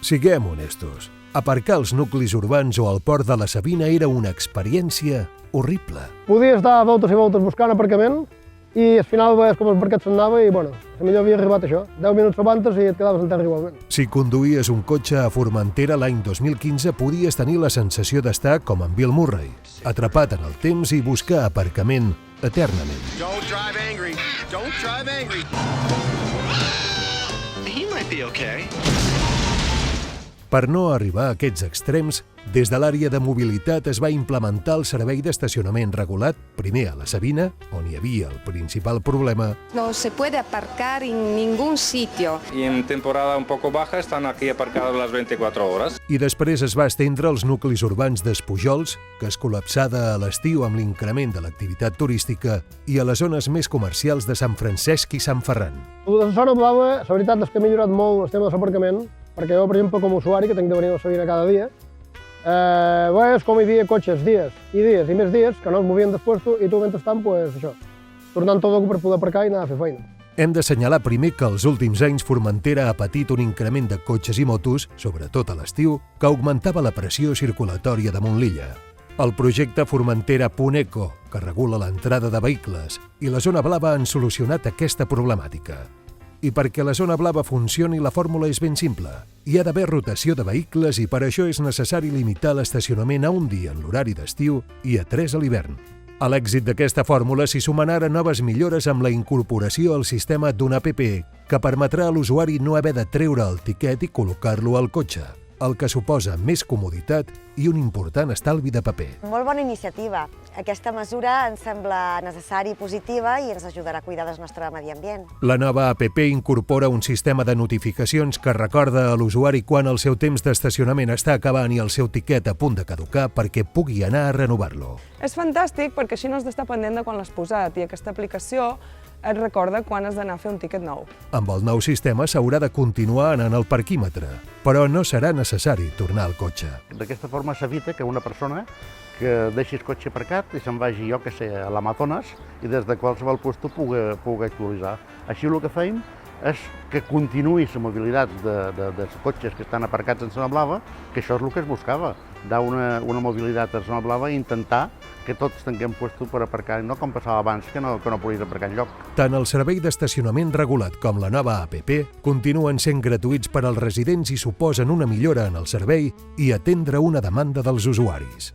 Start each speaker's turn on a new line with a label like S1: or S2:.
S1: Siguem honestos, aparcar als nuclis urbans o al port de la Savina era una experiència horrible.
S2: Podies estar voltes i voltes buscant aparcament i al final veies com el mercat s'anava i, bueno, millor havia arribat això. 10 minuts abans i et quedaves en terra igualment.
S1: Si conduïes un cotxe a Formentera l'any 2015, podies tenir la sensació d'estar com en Bill Murray, atrapat en el temps i buscar aparcament eternament.
S3: Don't drive angry. Don't drive angry. He might be okay.
S1: Per no arribar a aquests extrems, des de l'àrea de mobilitat es va implementar el servei d'estacionament regulat, primer a la Savina, on hi havia el principal problema.
S4: No se puede aparcar en ningún sitio.
S5: Y en temporada un poco baja están aquí aparcados las 24 horas.
S1: I després es va estendre als nuclis urbans d'Espujols, que es col·lapsada a l'estiu amb l'increment de l'activitat turística, i a les zones més comercials de Sant Francesc i Sant Ferran.
S2: La zona blava, la veritat és que ha millorat molt el tema de l'aparcament, perquè jo, per exemple, com a usuari, que tinc de venir a la Savina cada dia, és com hi havia cotxes dies i més dies que no es movien del puesto i tu mentrestant, pues, això, tornant tot per poder aparcar i anar a fer feina.
S1: Hem d'assenyalar primer que els últims anys Formentera ha patit un increment de cotxes i motos, sobretot a l'estiu, que augmentava la pressió circulatòria damunt l'illa. El projecte Formentera.eco, que regula l'entrada de vehicles, i la zona blava han solucionat aquesta problemàtica. I perquè la zona blava funcioni, la fórmula és ben simple. Hi ha d'haver rotació de vehicles i per això és necessari limitar l'estacionament a un dia en l'horari d'estiu i a 3 a l'hivern. A l'èxit d'aquesta fórmula s'hi sumen ara noves millores amb la incorporació al sistema d'una app que permetrà a l'usuari no haver de treure el tiquet i col·locar-lo al cotxe, el que suposa més comoditat i un important estalvi de paper.
S6: Molt bona iniciativa. Aquesta mesura ens sembla necessària i positiva i ens ajudarà a cuidar del nostre medi ambient.
S1: La nova app incorpora un sistema de notificacions que recorda a l'usuari quan el seu temps d'estacionament està acabant i el seu tiquet a punt de caducar perquè pugui anar a renovar-lo.
S7: És fantàstic perquè així no has d'estar pendent de quan l'has posat i aquesta aplicació et recorda quan has d'anar a fer un tiquet nou.
S1: Amb el nou sistema s'haurà de continuar anant al parquímetre, però no serà necessari tornar al cotxe.
S8: D'aquesta forma s'evita que una persona que deixi el cotxe aparcat i se'n vagi, jo que sé, a l'Amazones i des de qualsevol lloc pugui actualitzar. Així el que feim és que continuï la mobilitat dels cotxes que estan aparcats en zona blava, que això és el que es buscava, dar una mobilitat a zona blava i intentar que tots tinguem lloc per aparcar, no com passava abans, que no podies aparcar enlloc.
S1: Tant el servei d'estacionament regulat com la nova app continuen sent gratuïts per als residents i suposen una millora en el servei i atendre una demanda dels usuaris.